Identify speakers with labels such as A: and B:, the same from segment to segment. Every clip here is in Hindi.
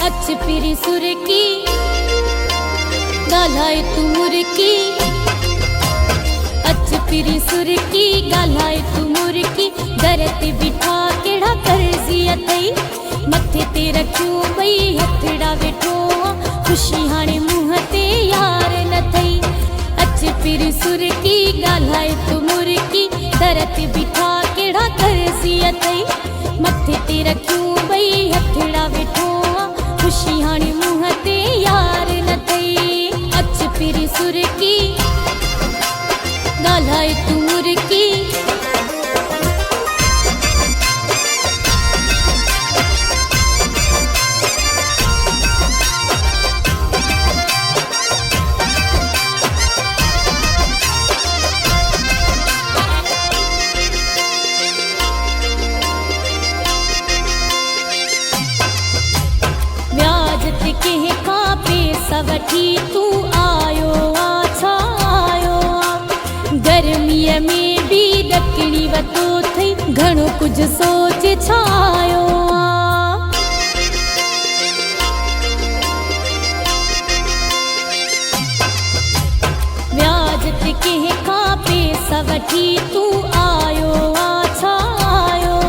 A: अच पिरी सुर की गालाए तू मुर्की, अच पिरी सुर की गालाए तू मुर्की। दर ते बिठा केड़ा कर्जी अथई, मथे ते रखियो बई हथड़ा वेठो, खुशी हाणे मुंह ते यार न थई। अच पिरी सुर की गालाए तू मुर्की, दर ते बिठा केड़ा कर्जी अथई, मथे ते रखियो बई हथड़ा वेठो, खुशी हाणे मुंह ते यार न थई। अच पिरी सुर की गालाए तू मुर्की। के कापे सवठी तू आयो आछा आयो, गर्मीअ में भी ॾकणी वतो थई, घणो कुछ सोच छायो। व्याज ते के कापे सवठी तू आयो आछा आयो,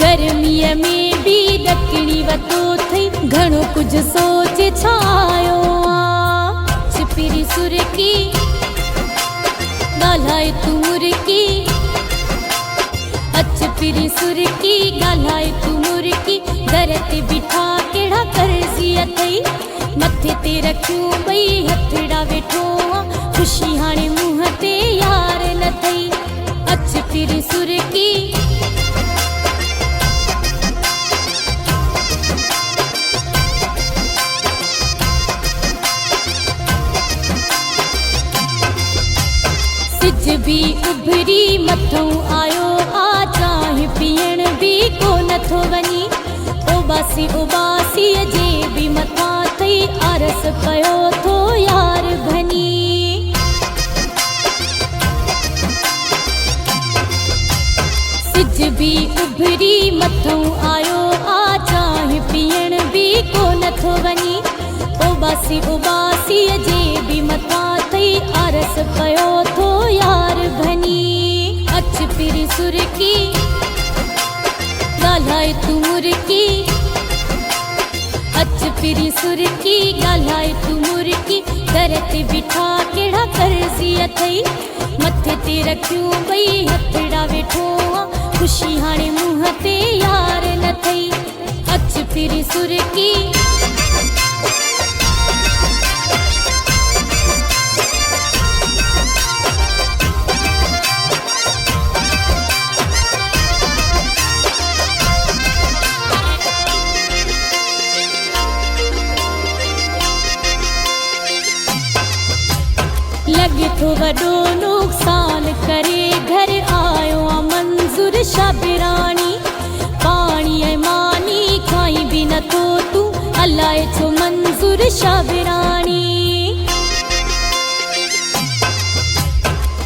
A: गर्मीअ में भी ॾकणी वतो थई, घणो कुछ सोच छायो। पिरी सुर की गालाए तू मुर्की, अच पिरी सुर की गालाए तू मुर्की। दर ते बिठा केड़ा कर्जी अथई, मथे ते रखियो बई हथड़ा वेठो, खुशी हाणे मुंह ते यार न थई। अच पिरी सुर की सिज भी उभरी मथों आयो आ, चाहे पीअण भी को नथो वनी, उबासी उबासी जे भी मथा थई, आरस पयो थो यार भनी। सिज भी उभरी मथों आयो आ, चाहे पीअण भी को नथो वनी, उबासी उबासी जे भी मथा थई, आरस पयो थो यार भनी। अच पिरी सुर की गालाए तू मुर्की, अच पिरी सुर की गालाए तू मुर्की। दर ते बिठा केड़ा कर्जी अथई, मथे ते रखियो बई हथड़ा वेठो, खुशी हाणे मुंह ते यार न थई। अच पिरी सुर की लगे थो वडो नुकसान करे, घर आयो आ मंजूर शाबिरानी, पानी ऐं मानी खाई भी नथो तू, अलाए छो मंजूर शाबिरानी।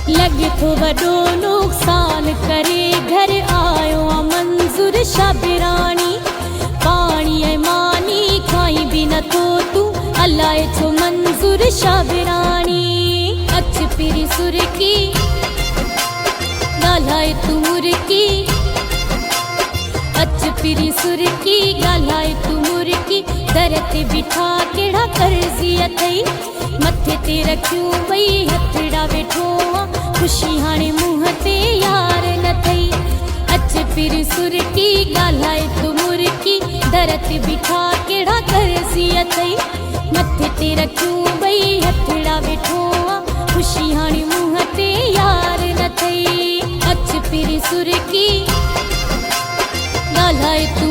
A: लगे थो वडो नुकसान करे, घर आयो आ मंजूर शाबिरानी, पानी ऐं मानी खाई भी नथो तू, अलाए छो मंजूर शाबिरानी। अच पिरी सुर की गालाए तू मुर्की, अच पिरी सुर की गालाए तू मुर्की। दर ते बिठा केड़ा कर्जी अथई, मथे ते रखियो बई हथड़ा वेठो, खुशी हाणे मुंह ते यार न थई। अच पिरी सुर की गालाए तू मुर्की, दर ते बिठा केड़ा कर्जी अथई, मथे ते रखियो बई हथड़ा वेठो, खुशी हाणे मुंह ते यार न थई। अच पिरी सुर की गालाए तू